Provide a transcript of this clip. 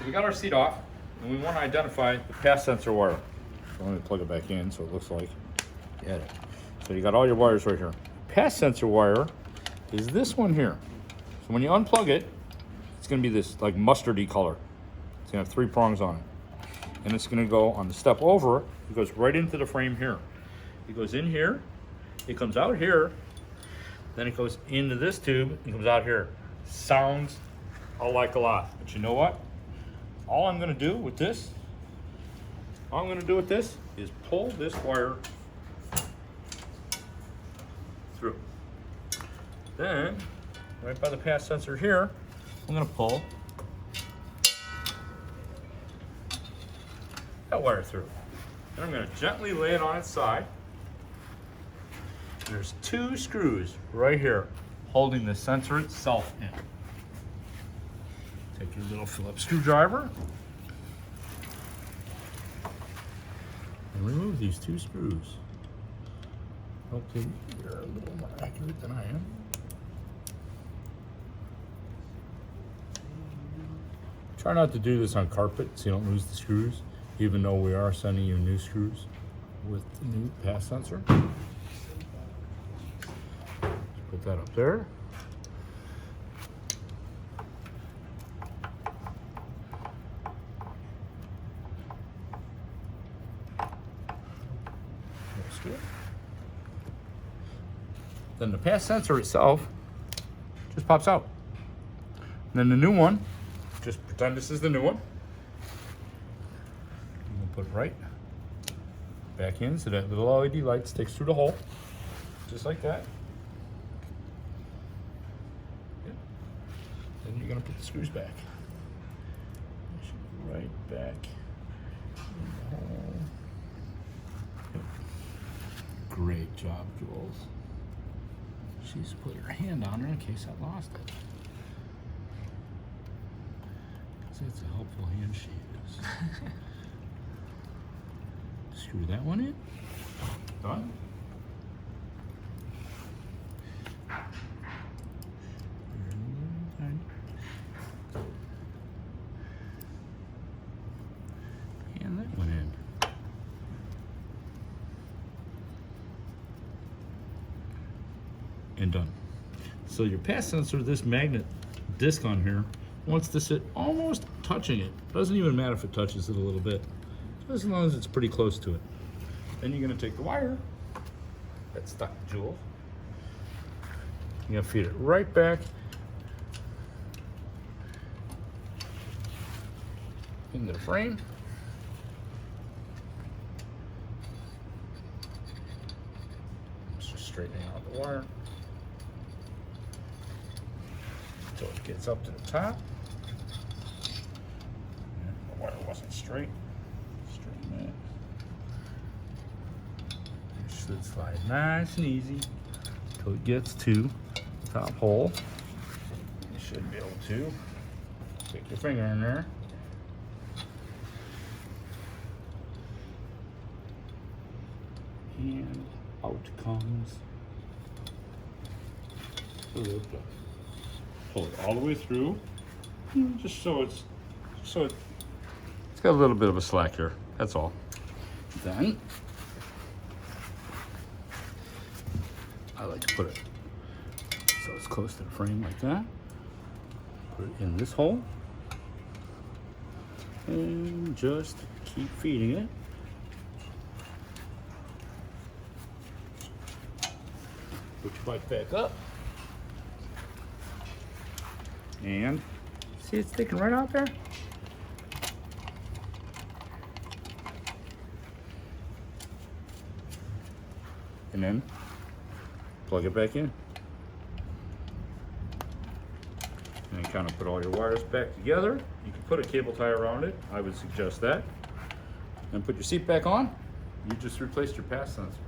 So we got our seat off, and we want to identify the pass sensor wire. So let me plug it back in so it looks like, get it. So you got all your wires right here. Pass sensor wire is this one here. So when you unplug it, it's going to be this like mustardy color. It's going to have 3 prongs on it. And it's going to go on the step over, it goes right into the frame here. It goes in here, it comes out here, then it goes into this tube and comes out here. Sounds like a lot, but you know what? All I'm going to do with this, is pull this wire through. Then, right by the pass sensor here, I'm going to pull that wire through. Then I'm going to gently lay it on its side. There's 2 screws right here holding the sensor itself in. Take your little Phillips screwdriver and remove these 2 screws. Hopefully you're a little more accurate than I am. Try not to do this on carpet so you don't lose the screws, even though we are sending you new screws with the new pass sensor. Put that up there. That's good. Then the pass sensor itself just pops out. And then the new one, just pretend this is the new one. We'll put it right back in so that little LED light sticks through the hole, just like that. Then you're going to put the screws back. Right back in the hole. Great job, Jules. She's put her hand on her in case I lost it. Because it's a helpful hand she is. Screw that one in. Done. And that one in. And done. So your pass sensor, this magnet disc on here, wants to sit almost touching it. Doesn't even matter if it touches it a little bit, as long as it's pretty close to it. Then you're going to take the wire that's stuck to Jewel. You're going to feed it right back into the frame. Just straightening out the wire until it gets up to the top. The wire wasn't straight. Straighten it. It should slide nice and easy until it gets to the top hole. You should be able to stick your finger in there. And out comes the lid plug. Pull it all the way through, just so it's got a little bit of a slack here. That's all. Then I like to put it so it's close to the frame like that. Put it in this hole and just keep feeding it. Put your bike back up. And see it's sticking right out there? And then plug it back in. And then kind of put all your wires back together. You can put a cable tie around it. I would suggest that. And put your seat back on. You just replaced your pass sensor.